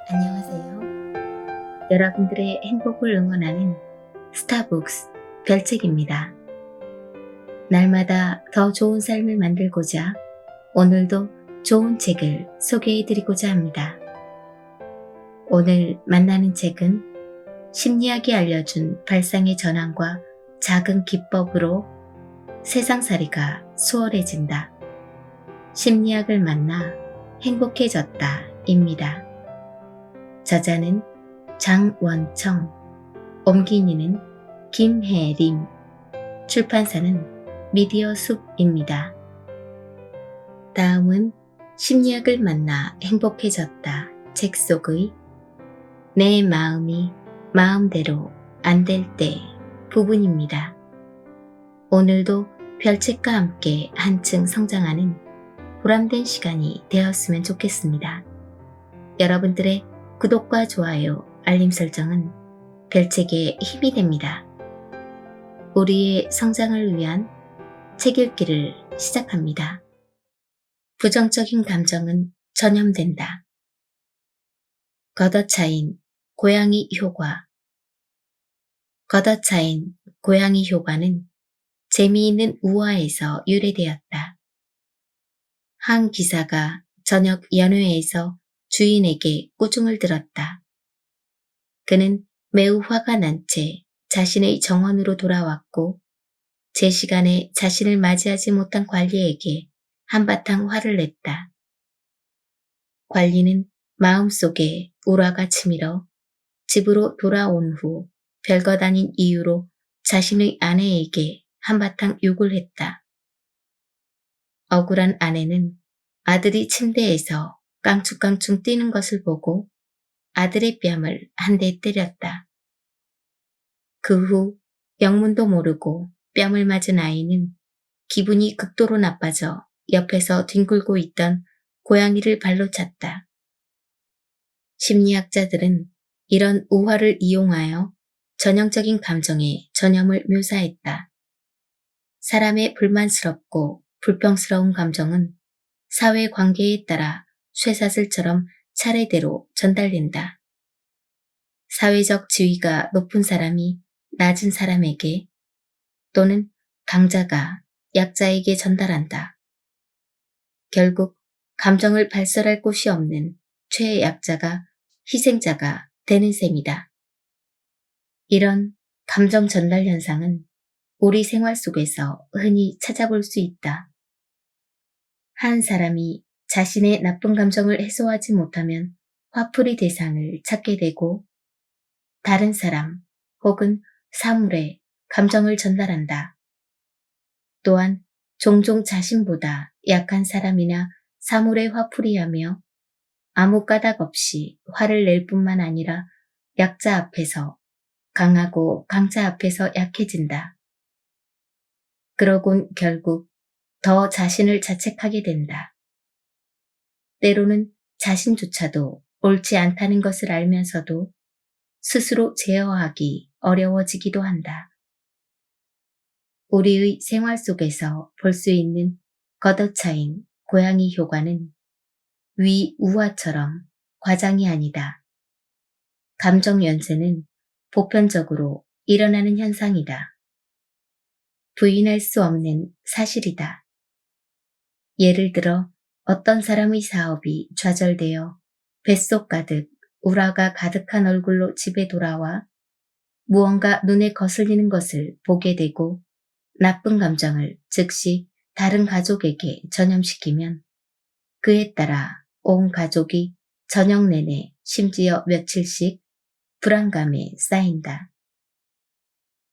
안녕하세요. 여러분들의 행복을 응원하는 스타북스 별책입니다. 날마다 더 좋은 삶을 만들고자 오늘도 좋은 책을 소개해드리고자 합니다. 오늘 만나는 책은 심리학이 알려준 발상의 전환과 작은 기법으로 세상살이가 수월해진다. 심리학을 만나 행복해졌다 입니다. 저자는 장원청, 옮기니는 김혜림, 출판사는 미디어숲입니다. 다음은 심리학을 만나 행복해졌다 책 속의 내 마음이 마음대로 안 될 때 부분입니다. 오늘도 별책과 함께 한층 성장하는 보람된 시간이 되었으면 좋겠습니다. 여러분들의 구독과 좋아요, 알림 설정은 별책의 힘이 됩니다. 우리의 성장을 위한 책 읽기를 시작합니다. 부정적인 감정은 전염된다. 걷어차인 고양이 효과. 걷어차인 고양이 효과는 재미있는 우화에서 유래되었다. 한 기사가 저녁 연회에서 주인에게 꾸중을 들었다. 그는 매우 화가 난 채 자신의 정원으로 돌아왔고 제 시간에 자신을 맞이하지 못한 관리에게 한바탕 화를 냈다. 관리는 마음속에 우라가 치밀어 집으로 돌아온 후 별것 아닌 이유로 자신의 아내에게 한바탕 욕을 했다. 억울한 아내는 아들이 침대에서 깡충깡충 뛰는 것을 보고 아들의 뺨을 한 대 때렸다. 그 후 영문도 모르고 뺨을 맞은 아이는 기분이 극도로 나빠져 옆에서 뒹굴고 있던 고양이를 발로 찼다. 심리학자들은 이런 우화를 이용하여 전형적인 감정의 전염을 묘사했다. 사람의 불만스럽고 불평스러운 감정은 사회관계에 따라 쇠사슬처럼 차례대로 전달된다. 사회적 지위가 높은 사람이 낮은 사람에게 또는 강자가 약자에게 전달한다. 결국 감정을 발설할 곳이 없는 최약자가 희생자가 되는 셈이다. 이런 감정 전달 현상은 우리 생활 속에서 흔히 찾아볼 수 있다. 한 사람이 자신의 나쁜 감정을 해소하지 못하면 화풀이 대상을 찾게 되고 다른 사람 혹은 사물에 감정을 전달한다. 또한 종종 자신보다 약한 사람이나 사물에 화풀이하며 아무 까닭 없이 화를 낼 뿐만 아니라 약자 앞에서 강하고 강자 앞에서 약해진다. 그러곤 결국 더 자신을 자책하게 된다. 때로는 자신조차도 옳지 않다는 것을 알면서도 스스로 제어하기 어려워지기도 한다. 우리의 생활 속에서 볼 수 있는 걷어차인 고양이 효과는 위 우화처럼 과장이 아니다. 감정 연쇄는 보편적으로 일어나는 현상이다. 부인할 수 없는 사실이다. 예를 들어 어떤 사람의 사업이 좌절되어 뱃속 가득 우라가 가득한 얼굴로 집에 돌아와 무언가 눈에 거슬리는 것을 보게 되고 나쁜 감정을 즉시 다른 가족에게 전염시키면 그에 따라 온 가족이 저녁 내내 심지어 며칠씩 불안감에 쌓인다.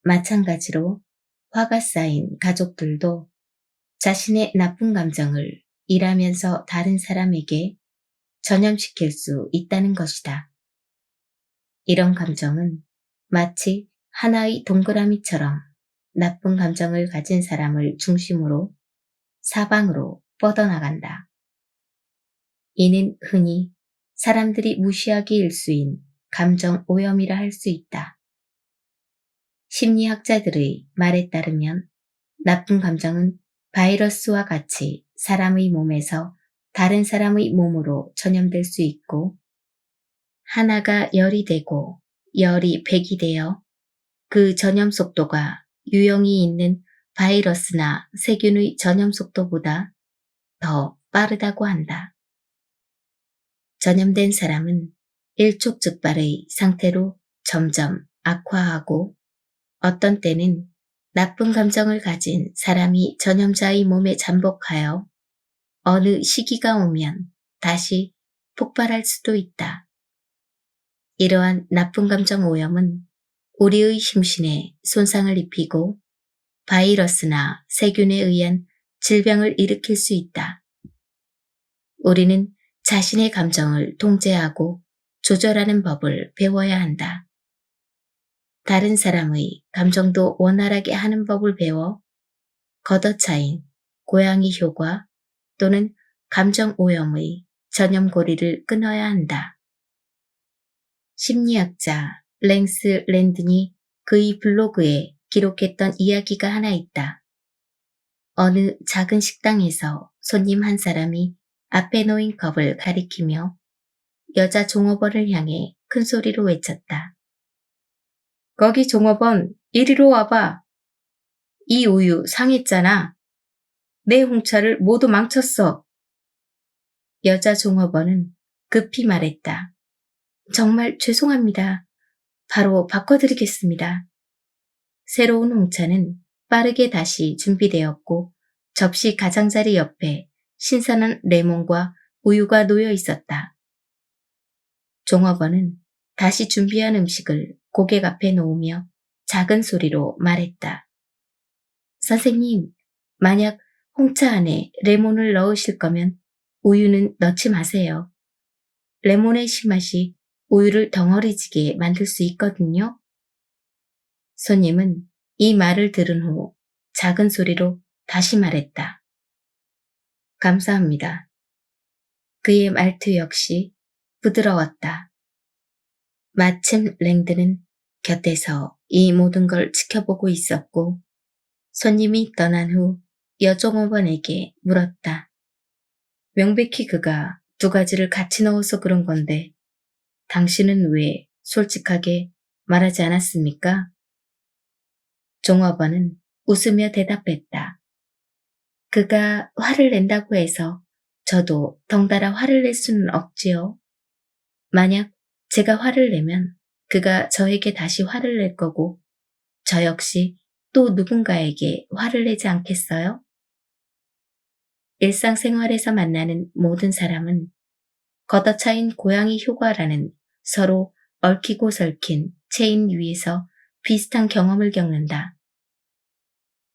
마찬가지로 화가 쌓인 가족들도 자신의 나쁜 감정을 일하면서 다른 사람에게 전염시킬 수 있다는 것이다. 이런 감정은 마치 하나의 동그라미처럼 나쁜 감정을 가진 사람을 중심으로 사방으로 뻗어나간다. 이는 흔히 사람들이 무시하기 일수인 감정 오염이라 할 수 있다. 심리학자들의 말에 따르면 나쁜 감정은 바이러스와 같이 사람의 몸에서 다른 사람의 몸으로 전염될 수 있고, 하나가 열이 되고 열이 백이 되어 그 전염 속도가 유형이 있는 바이러스나 세균의 전염 속도보다 더 빠르다고 한다. 전염된 사람은 일촉즉발의 상태로 점점 악화하고 어떤 때는 나쁜 감정을 가진 사람이 전염자의 몸에 잠복하여 어느 시기가 오면 다시 폭발할 수도 있다. 이러한 나쁜 감정 오염은 우리의 심신에 손상을 입히고 바이러스나 세균에 의한 질병을 일으킬 수 있다. 우리는 자신의 감정을 통제하고 조절하는 법을 배워야 한다. 다른 사람의 감정도 원활하게 하는 법을 배워 걷어차인 고양이 효과 또는 감정 오염의 전염고리를 끊어야 한다. 심리학자 랭스 랜든이 그의 블로그에 기록했던 이야기가 하나 있다. 어느 작은 식당에서 손님 한 사람이 앞에 놓인 컵을 가리키며 여자 종업원을 향해 큰 소리로 외쳤다. 거기 종업원, 이리로 와봐. 이 우유 상했잖아. 내 홍차를 모두 망쳤어. 여자 종업원은 급히 말했다. 정말 죄송합니다. 바로 바꿔드리겠습니다. 새로운 홍차는 빠르게 다시 준비되었고 접시 가장자리 옆에 신선한 레몬과 우유가 놓여 있었다. 종업원은 다시 준비한 음식을 고객 앞에 놓으며 작은 소리로 말했다. 선생님, 만약 홍차 안에 레몬을 넣으실 거면 우유는 넣지 마세요. 레몬의 신맛이 우유를 덩어리지게 만들 수 있거든요. 손님은 이 말을 들은 후 작은 소리로 다시 말했다. 감사합니다. 그의 말투 역시 부드러웠다. 마침 랭드는 곁에서 이 모든 걸 지켜보고 있었고 손님이 떠난 후 여종업원에게 물었다. 명백히 그가 두 가지를 같이 넣어서 그런 건데 당신은 왜 솔직하게 말하지 않았습니까? 종업원은 웃으며 대답했다. 그가 화를 낸다고 해서 저도 덩달아 화를 낼 수는 없지요. 만약 제가 화를 내면 그가 저에게 다시 화를 낼 거고 저 역시 또 누군가에게 화를 내지 않겠어요? 일상생활에서 만나는 모든 사람은 걷어차인 고양이 효과라는 서로 얽히고 설킨 체인 위에서 비슷한 경험을 겪는다.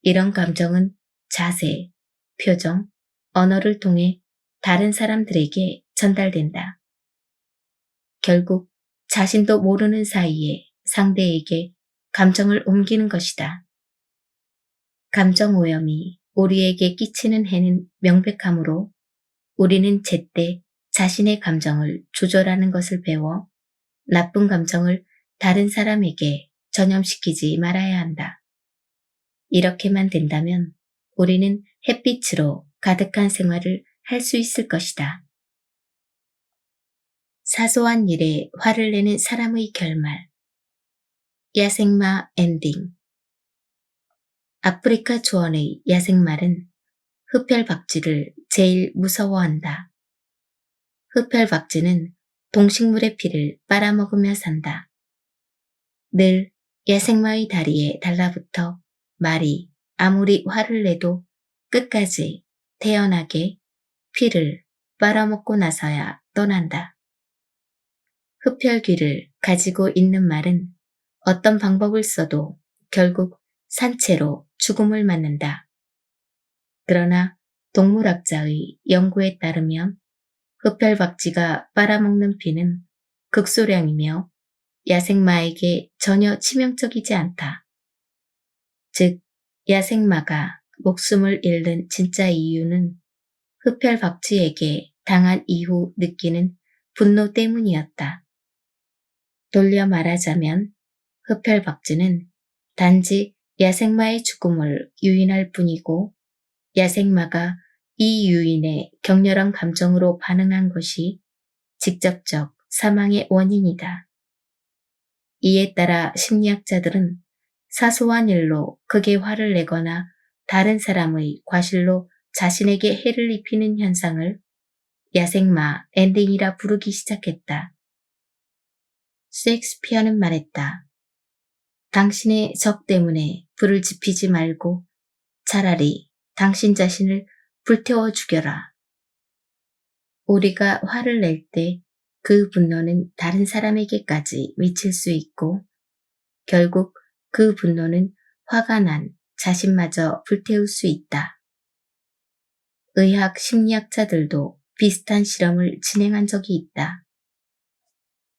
이런 감정은 자세, 표정, 언어를 통해 다른 사람들에게 전달된다. 결국 자신도 모르는 사이에 상대에게 감정을 옮기는 것이다. 감정 오염이 우리에게 끼치는 해는 명백하므로 우리는 제때 자신의 감정을 조절하는 것을 배워 나쁜 감정을 다른 사람에게 전염시키지 말아야 한다. 이렇게만 된다면 우리는 햇빛으로 가득한 생활을 할 수 있을 것이다. 사소한 일에 화를 내는 사람의 결말. 야생마 엔딩. 아프리카 초원의 야생말은 흡혈박쥐를 제일 무서워한다. 흡혈박쥐는 동식물의 피를 빨아먹으며 산다. 늘 야생마의 다리에 달라붙어 말이 아무리 화를 내도 끝까지 태연하게 피를 빨아먹고 나서야 떠난다. 흡혈귀를 가지고 있는 말은 어떤 방법을 써도 결국 산채로 죽음을 맞는다. 그러나 동물학자의 연구에 따르면 흡혈박쥐가 빨아먹는 피는 극소량이며 야생마에게 전혀 치명적이지 않다. 즉, 야생마가 목숨을 잃는 진짜 이유는 흡혈박쥐에게 당한 이후 느끼는 분노 때문이었다. 돌려 말하자면 흡혈박쥐는 단지 야생마의 죽음을 유인할 뿐이고 야생마가 이 유인의 격렬한 감정으로 반응한 것이 직접적 사망의 원인이다. 이에 따라 심리학자들은 사소한 일로 크게 화를 내거나 다른 사람의 과실로 자신에게 해를 입히는 현상을 야생마 엔딩이라 부르기 시작했다. 셰익스피어는 말했다. 당신의 적 때문에 불을 지피지 말고 차라리 당신 자신을 불태워 죽여라. 우리가 화를 낼 때 그 분노는 다른 사람에게까지 미칠 수 있고 결국 그 분노는 화가 난 자신마저 불태울 수 있다. 의학 심리학자들도 비슷한 실험을 진행한 적이 있다.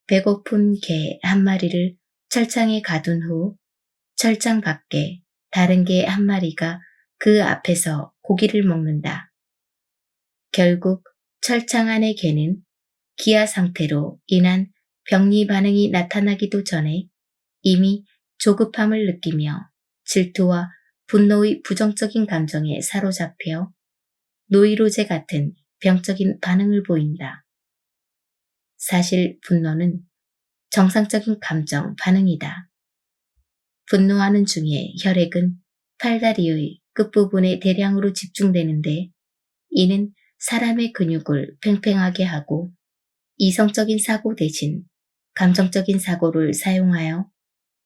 배고픈 개 한 마리를 철창에 가둔 후 철창 밖에 다른 개 한 마리가 그 앞에서 고기를 먹는다. 결국 철창 안의 개는 기아 상태로 인한 병리 반응이 나타나기도 전에 이미 조급함을 느끼며 질투와 분노의 부정적인 감정에 사로잡혀 노이로제 같은 병적인 반응을 보인다. 사실 분노는 정상적인 감정 반응이다. 분노하는 중에 혈액은 팔다리의 끝부분에 대량으로 집중되는데 이는 사람의 근육을 팽팽하게 하고 이성적인 사고 대신 감정적인 사고를 사용하여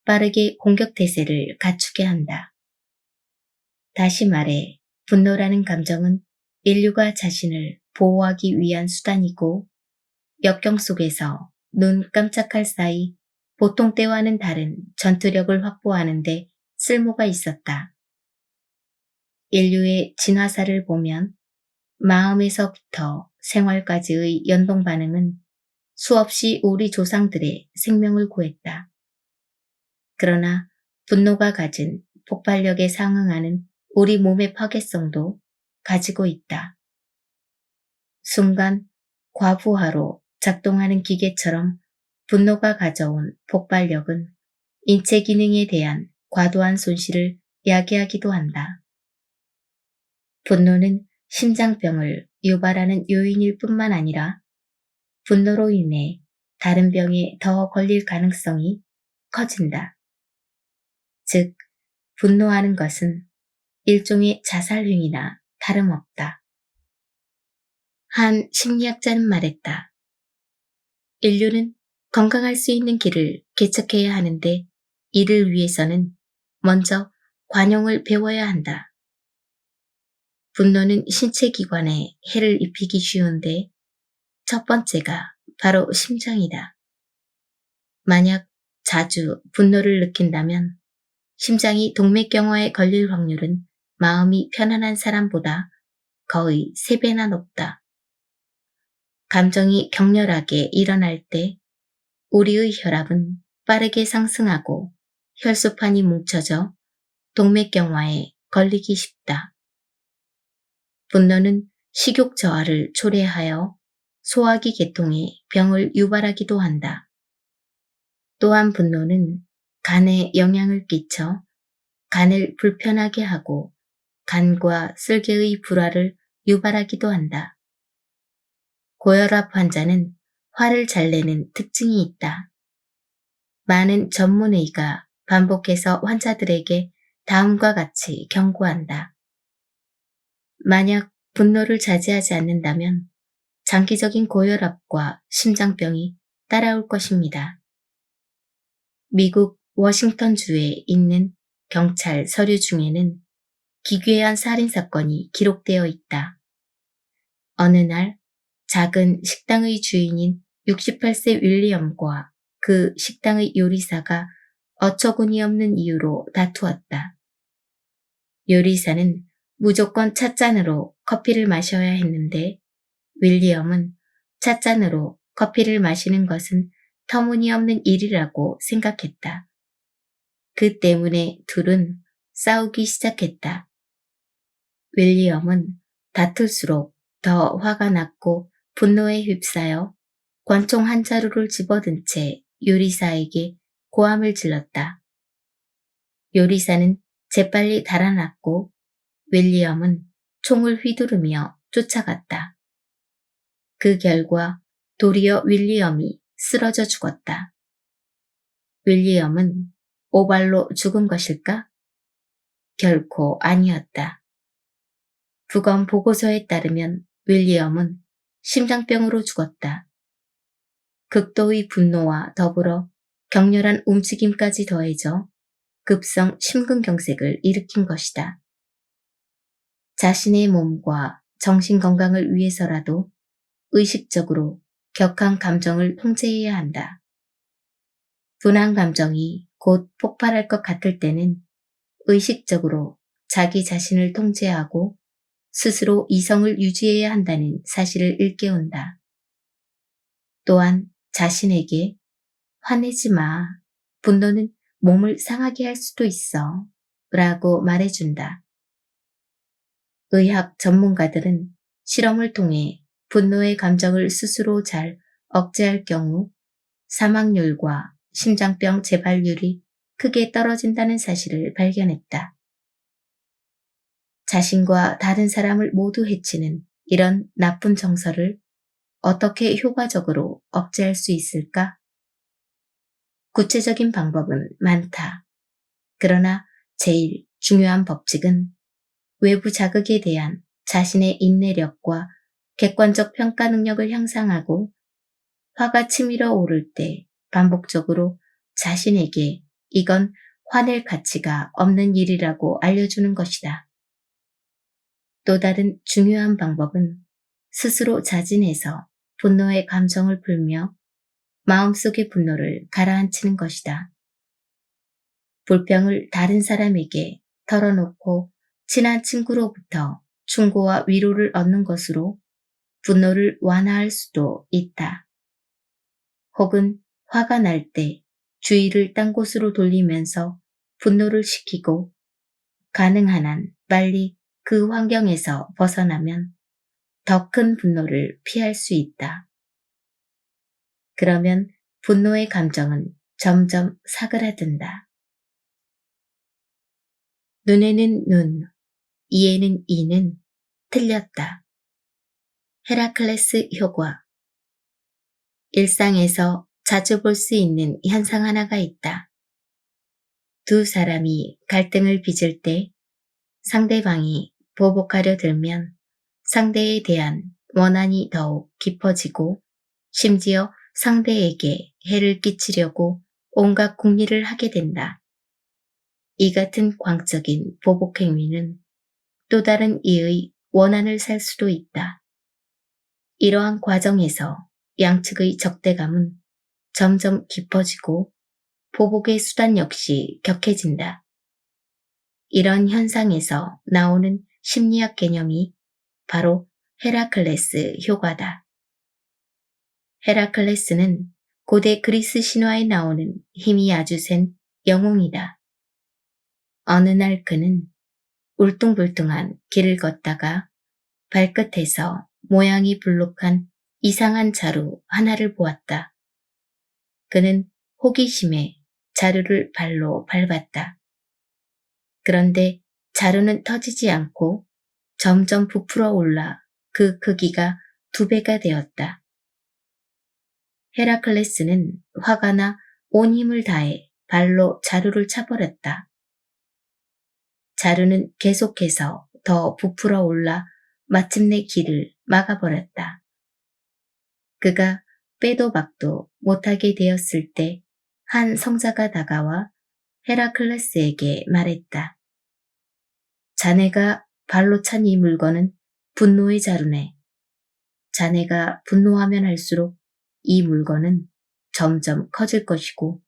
빠르게 공격 태세를 갖추게 한다. 다시 말해 분노라는 감정은 인류가 자신을 보호하기 위한 수단이고 역경 속에서 눈 깜짝할 사이 보통 때와는 다른 전투력을 확보하는 데 쓸모가 있었다. 인류의 진화사를 보면 마음에서부터 생활까지의 연동 반응은 수없이 우리 조상들의 생명을 구했다. 그러나 분노가 가진 폭발력에 상응하는 우리 몸의 파괴성도 가지고 있다. 순간 과부하로 작동하는 기계처럼 분노가 가져온 폭발력은 인체 기능에 대한 과도한 손실을 야기하기도 한다. 분노는 심장병을 유발하는 요인일 뿐만 아니라 분노로 인해 다른 병에 더 걸릴 가능성이 커진다. 즉, 분노하는 것은 일종의 자살행위나 다름없다. 한 심리학자는 말했다. 인류는 건강할 수 있는 길을 개척해야 하는데 이를 위해서는 먼저 관용을 배워야 한다. 분노는 신체 기관에 해를 입히기 쉬운데 첫 번째가 바로 심장이다. 만약 자주 분노를 느낀다면 심장이 동맥경화에 걸릴 확률은 마음이 편안한 사람보다 거의 3배나 높다. 감정이 격렬하게 일어날 때 우리의 혈압은 빠르게 상승하고 혈소판이 뭉쳐져 동맥경화에 걸리기 쉽다. 분노는 식욕 저하를 초래하여 소화기 계통에 병을 유발하기도 한다. 또한 분노는 간에 영향을 끼쳐 간을 불편하게 하고 간과 쓸개의 불화를 유발하기도 한다. 고혈압 환자는 화를 잘 내는 특징이 있다. 많은 전문의가 반복해서 환자들에게 다음과 같이 경고한다. 만약 분노를 자제하지 않는다면 장기적인 고혈압과 심장병이 따라올 것입니다. 미국 워싱턴주에 있는 경찰 서류 중에는 기괴한 살인사건이 기록되어 있다. 어느 날 작은 식당의 주인인 68세 윌리엄과 그 식당의 요리사가 어처구니 없는 이유로 다투었다. 요리사는 무조건 찻잔으로 커피를 마셔야 했는데 윌리엄은 찻잔으로 커피를 마시는 것은 터무니없는 일이라고 생각했다. 그 때문에 둘은 싸우기 시작했다. 윌리엄은 다툴수록 더 화가 났고 분노에 휩싸여 권총 한 자루를 집어든 채 요리사에게 고함을 질렀다. 요리사는 재빨리 달아났고 윌리엄은 총을 휘두르며 쫓아갔다. 그 결과 도리어 윌리엄이 쓰러져 죽었다. 윌리엄은 오발로 죽은 것일까? 결코 아니었다. 부검 보고서에 따르면 윌리엄은 심장병으로 죽었다. 극도의 분노와 더불어 격렬한 움직임까지 더해져 급성 심근경색을 일으킨 것이다. 자신의 몸과 정신 건강을 위해서라도 의식적으로 격한 감정을 통제해야 한다. 분한 감정이 곧 폭발할 것 같을 때는 의식적으로 자기 자신을 통제하고 스스로 이성을 유지해야 한다는 사실을 일깨운다. 또한 자신에게 화내지 마. 분노는 몸을 상하게 할 수도 있어. 라고 말해준다. 의학 전문가들은 실험을 통해 분노의 감정을 스스로 잘 억제할 경우 사망률과 심장병 재발률이 크게 떨어진다는 사실을 발견했다. 자신과 다른 사람을 모두 해치는 이런 나쁜 정서를 어떻게 효과적으로 억제할 수 있을까? 구체적인 방법은 많다. 그러나 제일 중요한 법칙은 외부 자극에 대한 자신의 인내력과 객관적 평가 능력을 향상하고 화가 치밀어 오를 때 반복적으로 자신에게 이건 화낼 가치가 없는 일이라고 알려주는 것이다. 또 다른 중요한 방법은 스스로 자진해서 분노의 감정을 풀며 마음속의 분노를 가라앉히는 것이다. 불평을 다른 사람에게 털어놓고 친한 친구로부터 충고와 위로를 얻는 것으로 분노를 완화할 수도 있다. 혹은 화가 날 때 주의를 딴 곳으로 돌리면서 분노를 식히고 가능한 한 빨리 그 환경에서 벗어나면 더 큰 분노를 피할 수 있다. 그러면 분노의 감정은 점점 사그라든다. 눈에는 눈, 이에는 이는 틀렸다. 헤라클레스 효과. 일상에서 자주 볼 수 있는 현상 하나가 있다. 두 사람이 갈등을 빚을 때 상대방이 보복하려 들면 상대에 대한 원한이 더욱 깊어지고 심지어 상대에게 해를 끼치려고 온갖 궁리를 하게 된다. 이 같은 광적인 보복 행위는 또 다른 이의 원한을 살 수도 있다. 이러한 과정에서 양측의 적대감은 점점 깊어지고 보복의 수단 역시 격해진다. 이런 현상에서 나오는 심리학 개념이 바로 헤라클레스 효과다. 헤라클레스는 고대 그리스 신화에 나오는 힘이 아주 센 영웅이다. 어느 날 그는 울퉁불퉁한 길을 걷다가 발끝에서 모양이 불룩한 이상한 자루 하나를 보았다. 그는 호기심에 자루를 발로 밟았다. 그런데 자루는 터지지 않고 점점 부풀어 올라 그 크기가 2배가 되었다. 헤라클레스는 화가 나 온 힘을 다해 발로 자루를 차버렸다. 자루는 계속해서 더 부풀어 올라 마침내 길을 막아버렸다. 그가 빼도 박도 못하게 되었을 때 한 성자가 다가와 헤라클레스에게 말했다. 자네가 발로 찬 이 물건은 분노의 자루네. 자네가 분노하면 할수록 이 물건은 점점 커질 것이고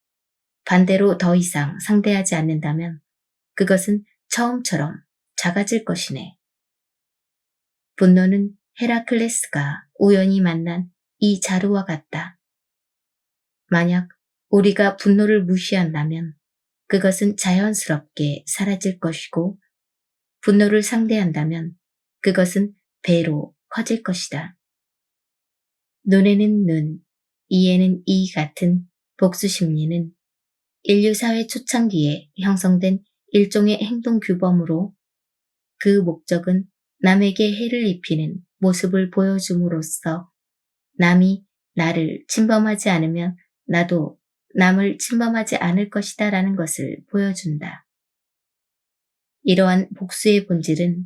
반대로 더 이상 상대하지 않는다면 그것은 처음처럼 작아질 것이네. 분노는 헤라클레스가 우연히 만난 이 자루와 같다. 만약 우리가 분노를 무시한다면 그것은 자연스럽게 사라질 것이고 분노를 상대한다면 그것은 배로 커질 것이다. 눈에는 눈, 이에는 이 같은 복수 심리는 인류 사회 초창기에 형성된 일종의 행동 규범으로 그 목적은 남에게 해를 입히는 모습을 보여줌으로써 남이 나를 침범하지 않으면 나도 남을 침범하지 않을 것이다 라는 것을 보여준다. 이러한 복수의 본질은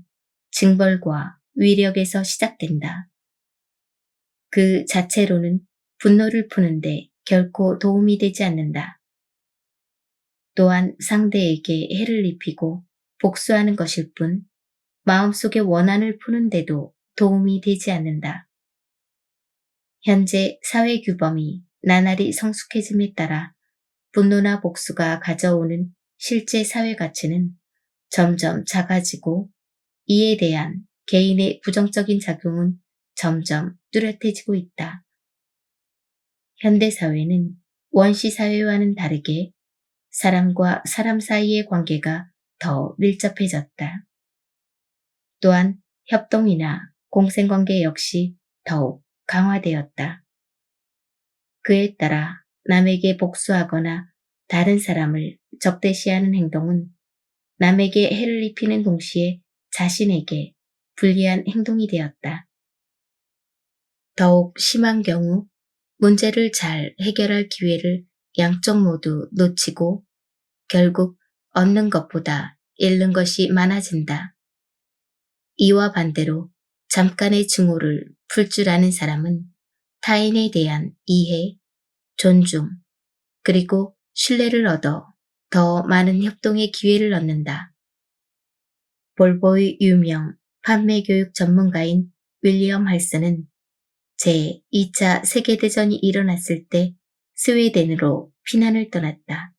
징벌과 위력에서 시작된다. 그 자체로는 분노를 푸는데 결코 도움이 되지 않는다. 또한 상대에게 해를 입히고 복수하는 것일 뿐 마음속의 원한을 푸는데도 도움이 되지 않는다. 현재 사회 규범이 나날이 성숙해짐에 따라 분노나 복수가 가져오는 실제 사회 가치는 점점 작아지고 이에 대한 개인의 부정적인 작용은 점점 뚜렷해지고 있다. 현대사회는 원시사회와는 다르게 사람과 사람 사이의 관계가 더 밀접해졌다. 또한 협동이나 공생관계 역시 더욱 강화되었다. 그에 따라 남에게 복수하거나 다른 사람을 적대시하는 행동은 남에게 해를 입히는 동시에 자신에게 불리한 행동이 되었다. 더욱 심한 경우 문제를 잘 해결할 기회를 양쪽 모두 놓치고 결국 얻는 것보다 잃는 것이 많아진다. 이와 반대로 잠깐의 증오를 풀 줄 아는 사람은 타인에 대한 이해, 존중, 그리고 신뢰를 얻어 더 많은 협동의 기회를 얻는다. 볼보의 유명 판매교육 전문가인 윌리엄 할슨은 제2차 세계대전이 일어났을 때 스웨덴으로 피난을 떠났다.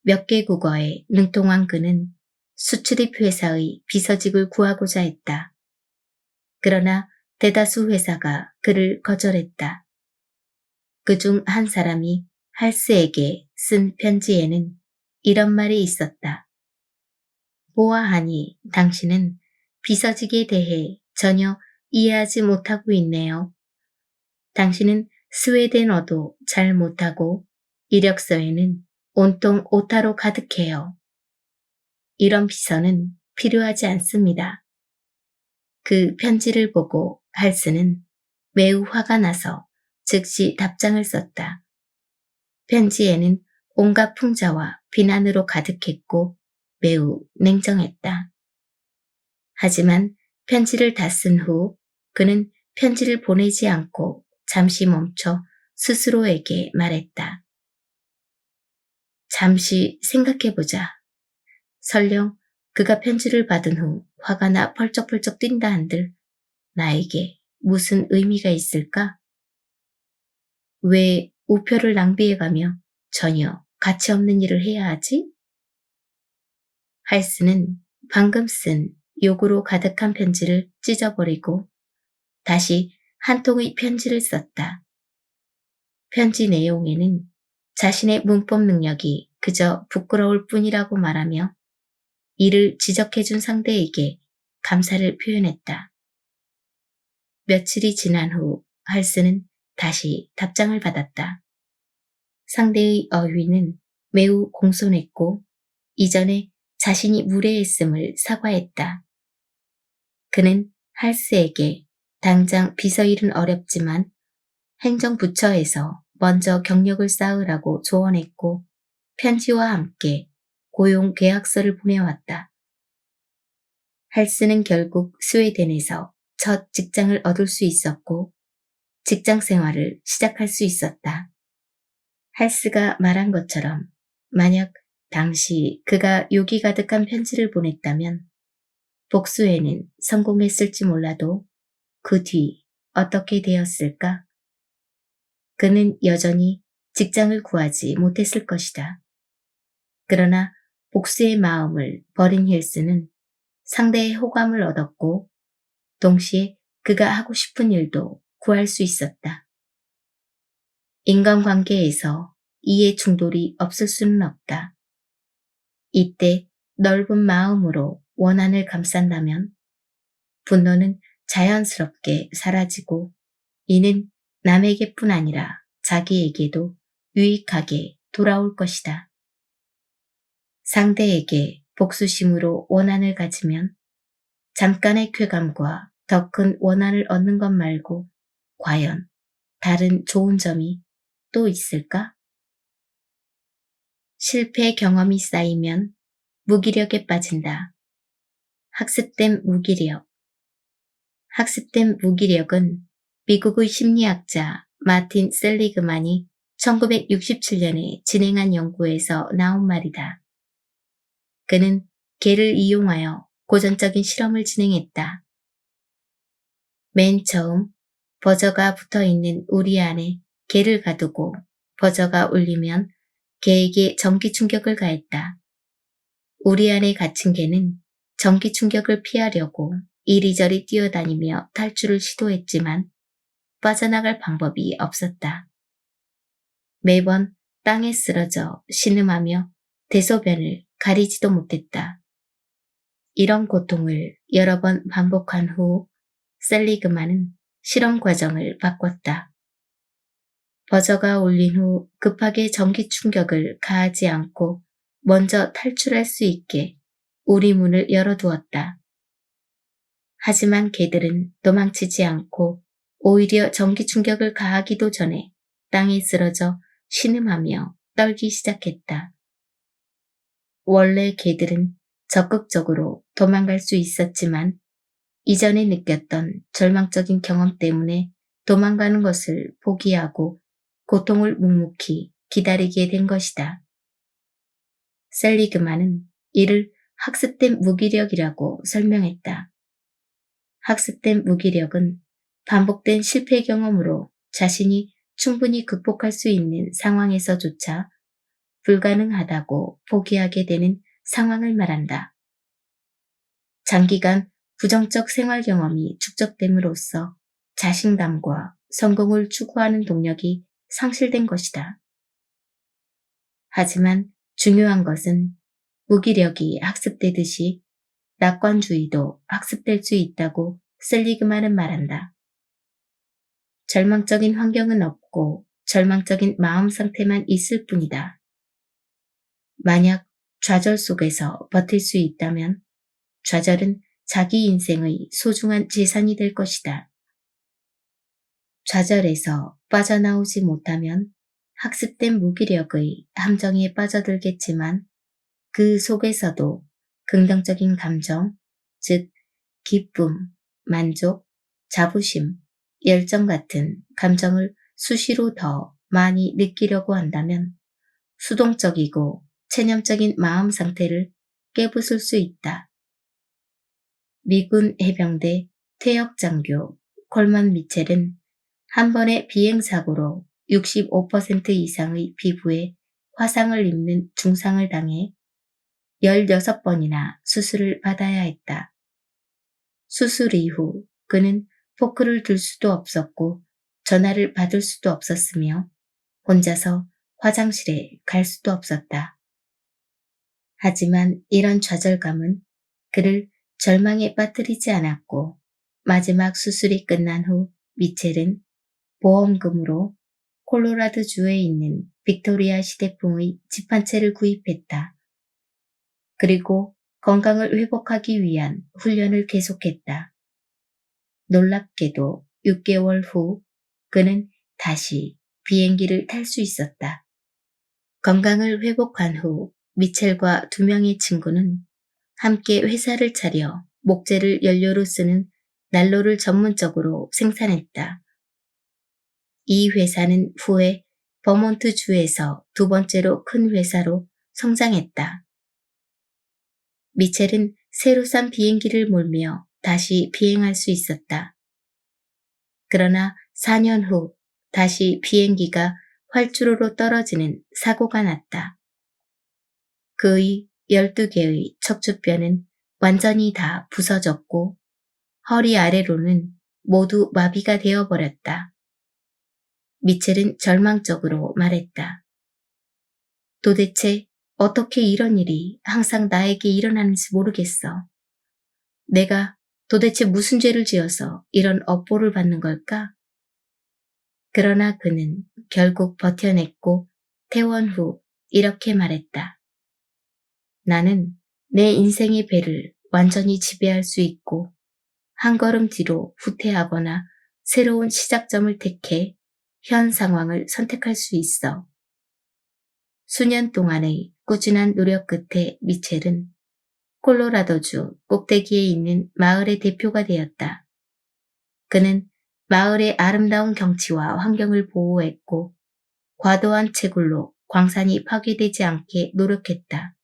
몇 개 국어에 능통한 그는 수출입 회사의 비서직을 구하고자 했다. 그러나 대다수 회사가 그를 거절했다. 그중 한 사람이 할스에게 쓴 편지에는 이런 말이 있었다. 보아하니 당신은 비서직에 대해 전혀 이해하지 못하고 있네요. 당신은 스웨덴어도 잘 못하고 이력서에는 온통 오타로 가득해요. 이런 비서는 필요하지 않습니다. 그 편지를 보고 할스는 매우 화가 나서 즉시 답장을 썼다. 편지에는 온갖 풍자와 비난으로 가득했고 매우 냉정했다. 하지만 편지를 다 쓴 후 그는 편지를 보내지 않고 잠시 멈춰 스스로에게 말했다. 잠시 생각해보자. 설령 그가 편지를 받은 후 화가 나 펄쩍펄쩍 뛴다 한들 나에게 무슨 의미가 있을까? 왜 우표를 낭비해가며 전혀 가치 없는 일을 해야 하지? 할스는 방금 쓴 욕으로 가득한 편지를 찢어버리고 다시 한 통의 편지를 썼다. 편지 내용에는 자신의 문법 능력이 그저 부끄러울 뿐이라고 말하며 이를 지적해준 상대에게 감사를 표현했다. 며칠이 지난 후 할스는 다시 답장을 받았다. 상대의 어휘는 매우 공손했고 이전에 자신이 무례했음을 사과했다. 그는 할스에게 당장 비서일은 어렵지만 행정부처에서 먼저 경력을 쌓으라고 조언했고 편지와 함께 고용 계약서를 보내왔다. 할스는 결국 스웨덴에서 첫 직장을 얻을 수 있었고 직장 생활을 시작할 수 있었다. 할스가 말한 것처럼 만약 당시 그가 욕이 가득한 편지를 보냈다면 복수에는 성공했을지 몰라도 그 뒤 어떻게 되었을까? 그는 여전히 직장을 구하지 못했을 것이다. 그러나 복수의 마음을 버린 힐스는 상대의 호감을 얻었고 동시에 그가 하고 싶은 일도 구할 수 있었다. 인간관계에서 이해 충돌이 없을 수는 없다. 이때 넓은 마음으로 원한을 감싼다면 분노는 자연스럽게 사라지고 이는 남에게뿐 아니라 자기에게도 유익하게 돌아올 것이다. 상대에게 복수심으로 원한을 가지면 잠깐의 쾌감과 더 큰 원한을 얻는 것 말고 과연 다른 좋은 점이 또 있을까? 실패 경험이 쌓이면 무기력에 빠진다. 학습된 무기력. 학습된 무기력은 미국의 심리학자 마틴 셀리그만이 1967년에 진행한 연구에서 나온 말이다. 그는 개를 이용하여 고전적인 실험을 진행했다. 맨 처음 버저가 붙어있는 우리 안에 개를 가두고 버저가 울리면 개에게 전기 충격을 가했다. 우리 안에 갇힌 개는 전기 충격을 피하려고 이리저리 뛰어다니며 탈출을 시도했지만 빠져나갈 방법이 없었다. 매번 땅에 쓰러져 신음하며 대소변을 가리지도 못했다. 이런 고통을 여러 번 반복한 후 셀리그만은 실험 과정을 바꿨다. 버저가 울린 후 급하게 전기 충격을 가하지 않고 먼저 탈출할 수 있게 우리 문을 열어두었다. 하지만 개들은 도망치지 않고 오히려 전기 충격을 가하기도 전에 땅에 쓰러져 신음하며 떨기 시작했다. 원래 개들은 적극적으로 도망갈 수 있었지만 이전에 느꼈던 절망적인 경험 때문에 도망가는 것을 포기하고 고통을 묵묵히 기다리게 된 것이다. 셀리그만은 이를 학습된 무기력이라고 설명했다. 학습된 무기력은 반복된 실패 경험으로 자신이 충분히 극복할 수 있는 상황에서조차 불가능하다고 포기하게 되는 상황을 말한다. 장기간 부정적 생활 경험이 축적됨으로써 자신감과 성공을 추구하는 동력이 상실된 것이다. 하지만 중요한 것은 무기력이 학습되듯이 낙관주의도 학습될 수 있다고 셀리그만은 말한다. 절망적인 환경은 없고 절망적인 마음 상태만 있을 뿐이다. 만약 좌절 속에서 버틸 수 있다면 좌절은 자기 인생의 소중한 재산이 될 것이다. 좌절에서 빠져나오지 못하면 학습된 무기력의 함정에 빠져들겠지만 그 속에서도 긍정적인 감정, 즉 기쁨, 만족, 자부심, 열정 같은 감정을 수시로 더 많이 느끼려고 한다면 수동적이고 체념적인 마음 상태를 깨부술 수 있다. 미군 해병대 퇴역장교 콜먼 미첼은 한 번의 비행사고로 65% 이상의 피부에 화상을 입는 중상을 당해 16번이나 수술을 받아야 했다. 수술 이후 그는 포크를 들 수도 없었고 전화를 받을 수도 없었으며 혼자서 화장실에 갈 수도 없었다. 하지만 이런 좌절감은 그를 절망에 빠뜨리지 않았고 마지막 수술이 끝난 후 미첼은 보험금으로 콜로라도주에 있는 빅토리아 시대풍의 집 한 채를 구입했다. 그리고 건강을 회복하기 위한 훈련을 계속했다. 놀랍게도 6개월 후 그는 다시 비행기를 탈 수 있었다. 건강을 회복한 후 미첼과 2명의 친구는 함께 회사를 차려 목재를 연료로 쓰는 난로를 전문적으로 생산했다. 이 회사는 후에 버몬트 주에서 2번째로 큰 회사로 성장했다. 미첼은 새로 산 비행기를 몰며 다시 비행할 수 있었다. 그러나 4년 후 다시 비행기가 활주로로 떨어지는 사고가 났다. 그의 12개의 척추뼈는 완전히 다 부서졌고 허리 아래로는 모두 마비가 되어버렸다. 미첼은 절망적으로 말했다. 도대체 어떻게 이런 일이 항상 나에게 일어나는지 모르겠어. 내가 도대체 무슨 죄를 지어서 이런 업보를 받는 걸까? 그러나 그는 결국 버텨냈고 퇴원 후 이렇게 말했다. 나는 내 인생의 배를 완전히 지배할 수 있고 한 걸음 뒤로 후퇴하거나 새로운 시작점을 택해 현 상황을 선택할 수 있어. 수년 동안의 꾸준한 노력 끝에 미첼은 콜로라도주 꼭대기에 있는 마을의 대표가 되었다. 그는 마을의 아름다운 경치와 환경을 보호했고 과도한 채굴로 광산이 파괴되지 않게 노력했다.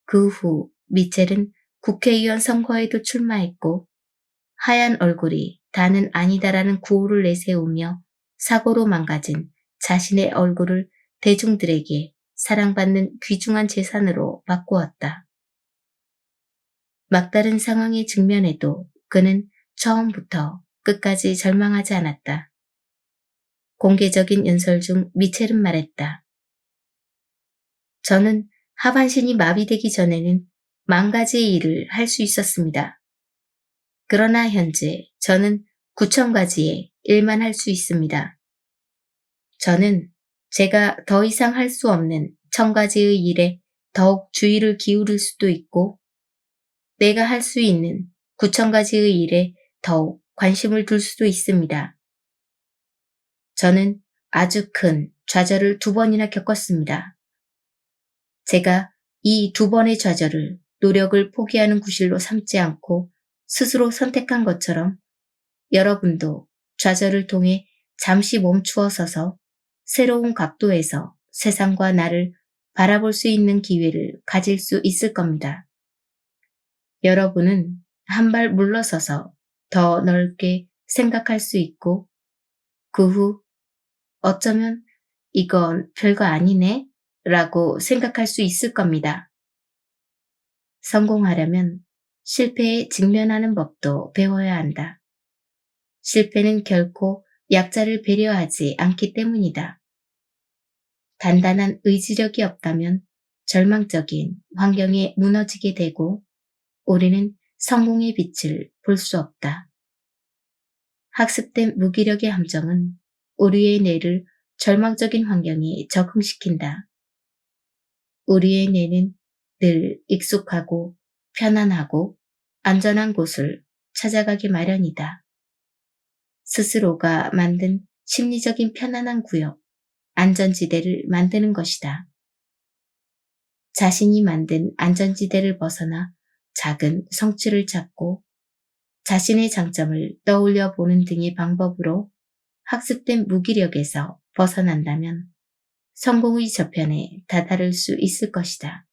그 후 미첼은 국회의원 선거에도 출마했고 하얀 얼굴이 다는 아니다라는 구호를 내세우며 사고로 망가진 자신의 얼굴을 대중들에게 사랑받는 귀중한 재산으로 바꾸었다. 막다른 상황에 직면해도 그는 처음부터 끝까지 절망하지 않았다. 공개적인 연설 중 미첼은 말했다. 저는 하반신이 마비되기 전에는 만 가지의 일을 할 수 있었습니다. 그러나 현재 저는 9천 가지의 일만 할 수 있습니다. 저는 제가 더 이상 할 수 없는 1,000가지의 일에 더욱 주의를 기울일 수도 있고 내가 할 수 있는 9,000가지의 일에 더욱 관심을 둘 수도 있습니다. 저는 아주 큰 좌절을 2번이나 겪었습니다. 제가 이 2번의 좌절을 노력을 포기하는 구실로 삼지 않고 스스로 선택한 것처럼 여러분도 좌절을 통해 잠시 멈추어 서서 새로운 각도에서 세상과 나를 바라볼 수 있는 기회를 가질 수 있을 겁니다. 여러분은 한 발 물러서서 더 넓게 생각할 수 있고 그 후 어쩌면 이건 별거 아니네 라고 생각할 수 있을 겁니다. 성공하려면 실패에 직면하는 법도 배워야 한다. 실패는 결코 약자를 배려하지 않기 때문이다. 단단한 의지력이 없다면 절망적인 환경에 무너지게 되고 우리는 성공의 빛을 볼 수 없다. 학습된 무기력의 함정은 우리의 뇌를 절망적인 환경에 적응시킨다. 우리의 뇌는 늘 익숙하고 편안하고 안전한 곳을 찾아가기 마련이다. 스스로가 만든 심리적인 편안한 구역, 안전지대를 만드는 것이다. 자신이 만든 안전지대를 벗어나 작은 성취를 찾고 자신의 장점을 떠올려 보는 등의 방법으로 학습된 무기력에서 벗어난다면 성공의 저편에 다다를 수 있을 것이다.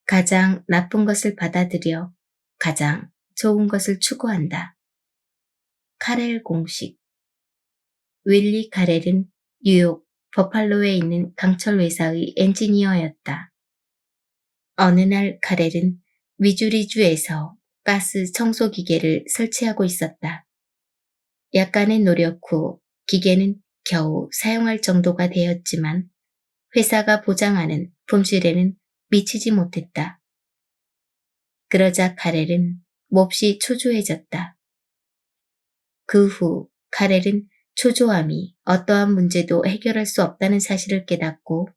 가장 나쁜 것을 받아들여 가장 좋은 것을 추구한다. 카렐 공식. 윌리 카렐은 뉴욕 버팔로에 있는 강철 회사의 엔지니어였다. 어느 날 카렐은 미주리주에서 가스 청소 기계를 설치하고 있었다. 약간의 노력 후 기계는 겨우 사용할 정도가 되었지만 회사가 보장하는 품질에는 미치지 못했다. 그러자 카렐은 몹시 초조해졌다. 그 후 카렐은 초조함이 어떠한 문제도 해결할 수 없다는 사실을 깨닫고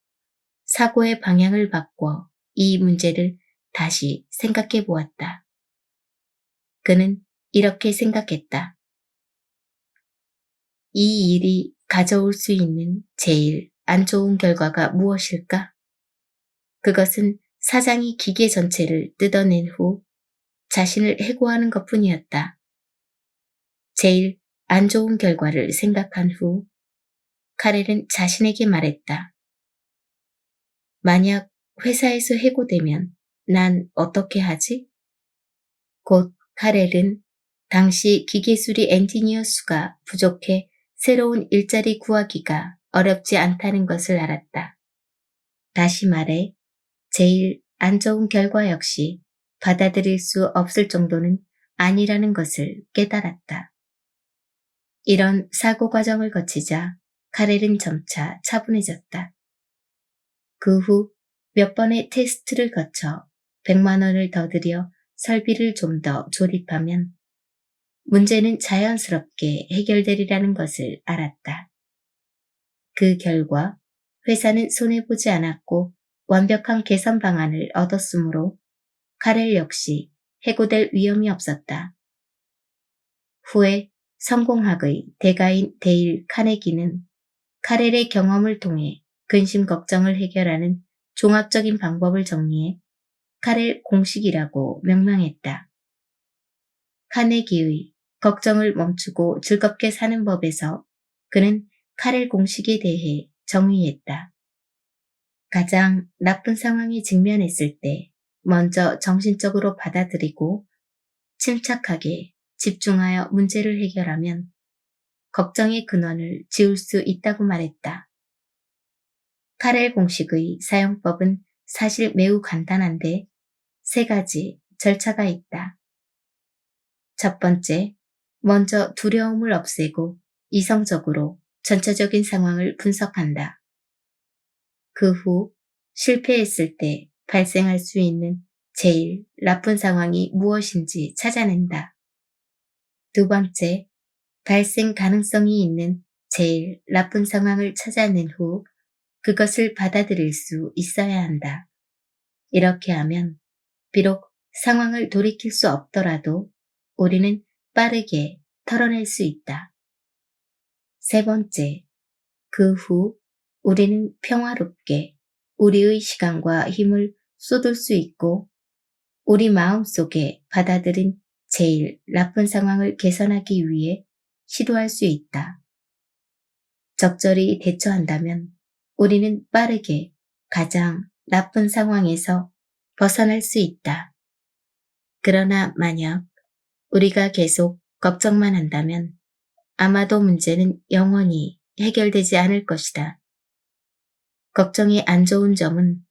사고의 방향을 바꿔 이 문제를 다시 생각해 보았다. 그는 이렇게 생각했다. 이 일이 가져올 수 있는 제일 안 좋은 결과가 무엇일까? 그것은 사장이 기계 전체를 뜯어낸 후 자신을 해고하는 것뿐이었다. 제일 안 좋은 결과를 생각한 후 카렐은 자신에게 말했다. 만약 회사에서 해고되면 난 어떻게 하지? 곧 카렐은 당시 기계수리 엔지니어 수가 부족해 새로운 일자리 구하기가 어렵지 않다는 것을 알았다. 다시 말해 제일 안 좋은 결과 역시 받아들일 수 없을 정도는 아니라는 것을 깨달았다. 이런 사고 과정을 거치자 카렐은 점차 차분해졌다. 그 후 몇 번의 테스트를 거쳐 100만 원을 더 들여 설비를 좀 더 조립하면 문제는 자연스럽게 해결되리라는 것을 알았다. 그 결과 회사는 손해보지 않았고 완벽한 개선 방안을 얻었으므로 카렐 역시 해고될 위험이 없었다. 후에 성공학의 대가인 데일 카네기는 카렐의 경험을 통해 근심 걱정을 해결하는 종합적인 방법을 정리해 카렐 공식이라고 명명했다. 카네기의 걱정을 멈추고 즐겁게 사는 법에서 그는 카렐 공식에 대해 정의했다. 가장 나쁜 상황에 직면했을 때 먼저 정신적으로 받아들이고 침착하게 집중하여 문제를 해결하면 걱정의 근원을 지울 수 있다고 말했다. 카렐 공식의 사용법은 사실 매우 간단한데 세 가지 절차가 있다. 첫 번째, 먼저 두려움을 없애고 이성적으로 전체적인 상황을 분석한다. 그 후 실패했을 때 발생할 수 있는 제일 나쁜 상황이 무엇인지 찾아낸다. 두 번째, 발생 가능성이 있는 제일 나쁜 상황을 찾아낸 후 그것을 받아들일 수 있어야 한다. 이렇게 하면 비록 상황을 돌이킬 수 없더라도 우리는 빠르게 털어낼 수 있다. 세 번째, 그 후 우리는 평화롭게 우리의 시간과 힘을 쏟을 수 있고 우리 마음속에 받아들인 제일 나쁜 상황을 개선하기 위해 시도할 수 있다. 적절히 대처한다면 우리는 빠르게 가장 나쁜 상황에서 벗어날 수 있다. 그러나 만약 우리가 계속 걱정만 한다면 아마도 문제는 영원히 해결되지 않을 것이다. 걱정의 안 좋은 점은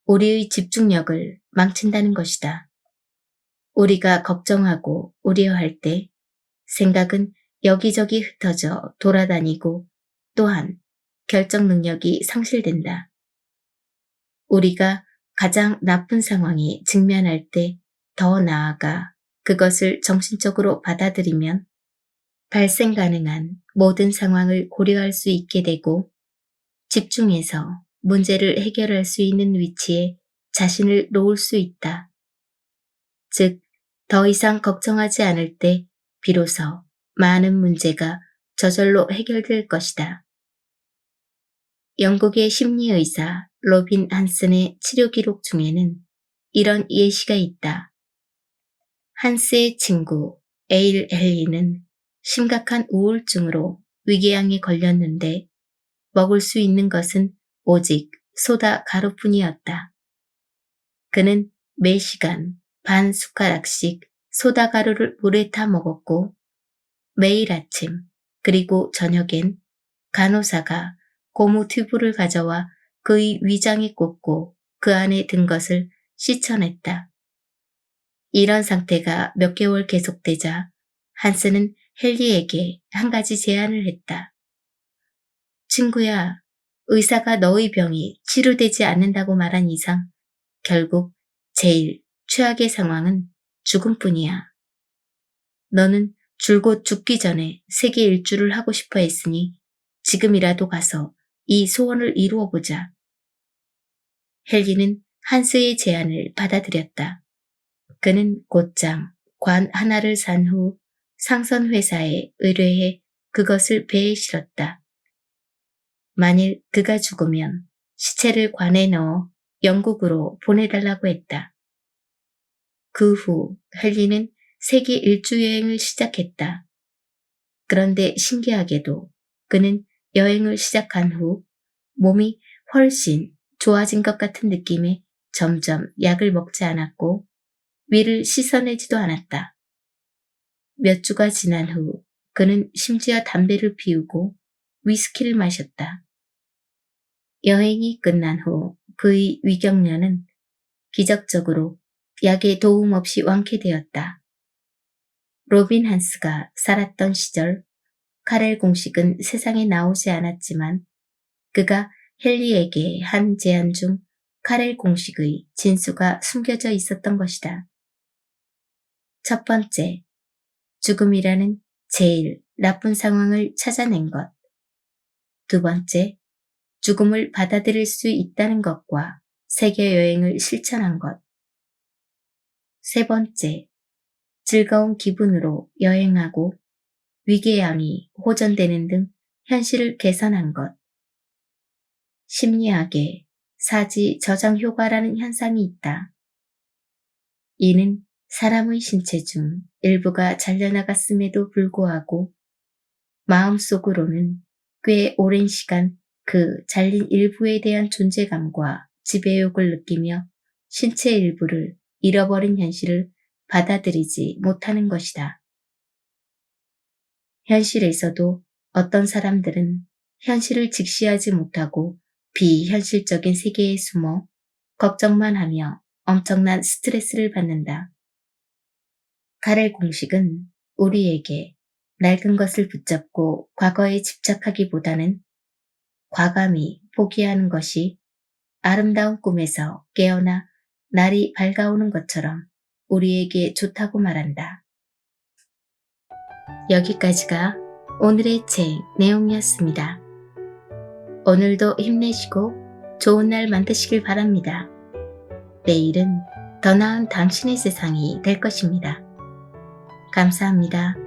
우리의 집중력을 망친다는 것이다. 우리가 걱정하고 우려할 때 생각은 여기저기 흩어져 돌아다니고 또한 결정 능력이 상실된다. 우리가 가장 나쁜 상황에 직면할 때 더 나아가 그것을 정신적으로 받아들이면 발생 가능한 모든 상황을 고려할 수 있게 되고 집중해서 문제를 해결할 수 있는 위치에 자신을 놓을 수 있다. 즉, 더 이상 걱정하지 않을 때 비로소 많은 문제가 저절로 해결될 것이다. 영국의 심리의사 로빈 한슨의 치료 기록 중에는 이런 예시가 있다. 한스의 친구 에일 헨리는 심각한 우울증으로 위궤양에 걸렸는데 먹을 수 있는 것은 오직 소다 가루뿐이었다. 그는 매 시간 반 숟가락씩 소다 가루를 물에 타 먹었고 매일 아침 그리고 저녁엔 간호사가 고무 튜브를 가져와 그의 위장에 꽂고 그 안에 든 것을 씻어냈다. 이런 상태가 몇 개월 계속되자 한스는 헨리에게 한 가지 제안을 했다. 친구야, 의사가 너의 병이 치료되지 않는다고 말한 이상 결국 제일 최악의 상황은 죽음뿐이야. 너는 줄곧 죽기 전에 세계 일주를 하고 싶어 했으니 지금이라도 가서 이 소원을 이루어 보자. 헨리는 한스의 제안을 받아들였다. 그는 곧장 관 하나를 산 후 상선 회사에 의뢰해 그것을 배에 실었다. 만일 그가 죽으면 시체를 관에 넣어 영국으로 보내달라고 했다. 그 후 헨리는 세계 일주 여행을 시작했다. 그런데 신기하게도 그는 여행을 시작한 후 몸이 훨씬 좋아진 것 같은 느낌에 점점 약을 먹지 않았고 위를 씻어내지도 않았다. 몇 주가 지난 후 그는 심지어 담배를 피우고 위스키를 마셨다. 여행이 끝난 후 그의 위경련은 기적적으로 약의 도움 없이 완쾌되었다. 로빈 한스가 살았던 시절 카렐 공식은 세상에 나오지 않았지만 그가 헨리에게 한 제안 중 카렐 공식의 진수가 숨겨져 있었던 것이다. 첫 번째, 죽음이라는 제일 나쁜 상황을 찾아낸 것. 두 번째, 죽음을 받아들일 수 있다는 것과 세계 여행을 실천한 것. 세 번째, 즐거운 기분으로 여행하고 위궤양이 호전되는 등 현실을 개선한 것. 심리학에 사지 저장 효과라는 현상이 있다. 이는 사람의 신체 중 일부가 잘려나갔음에도 불구하고 마음속으로는 꽤 오랜 시간 그 잘린 일부에 대한 존재감과 지배욕을 느끼며 신체 일부를 잃어버린 현실을 받아들이지 못하는 것이다. 현실에서도 어떤 사람들은 현실을 직시하지 못하고 비현실적인 세계에 숨어 걱정만 하며 엄청난 스트레스를 받는다. 카렐 공식은 우리에게 낡은 것을 붙잡고 과거에 집착하기보다는 과감히 포기하는 것이 아름다운 꿈에서 깨어나 날이 밝아오는 것처럼 우리에게 좋다고 말한다. 여기까지가 오늘의 책 내용이었습니다. 오늘도 힘내시고 좋은 날 만드시길 바랍니다. 내일은 더 나은 당신의 세상이 될 것입니다. 감사합니다.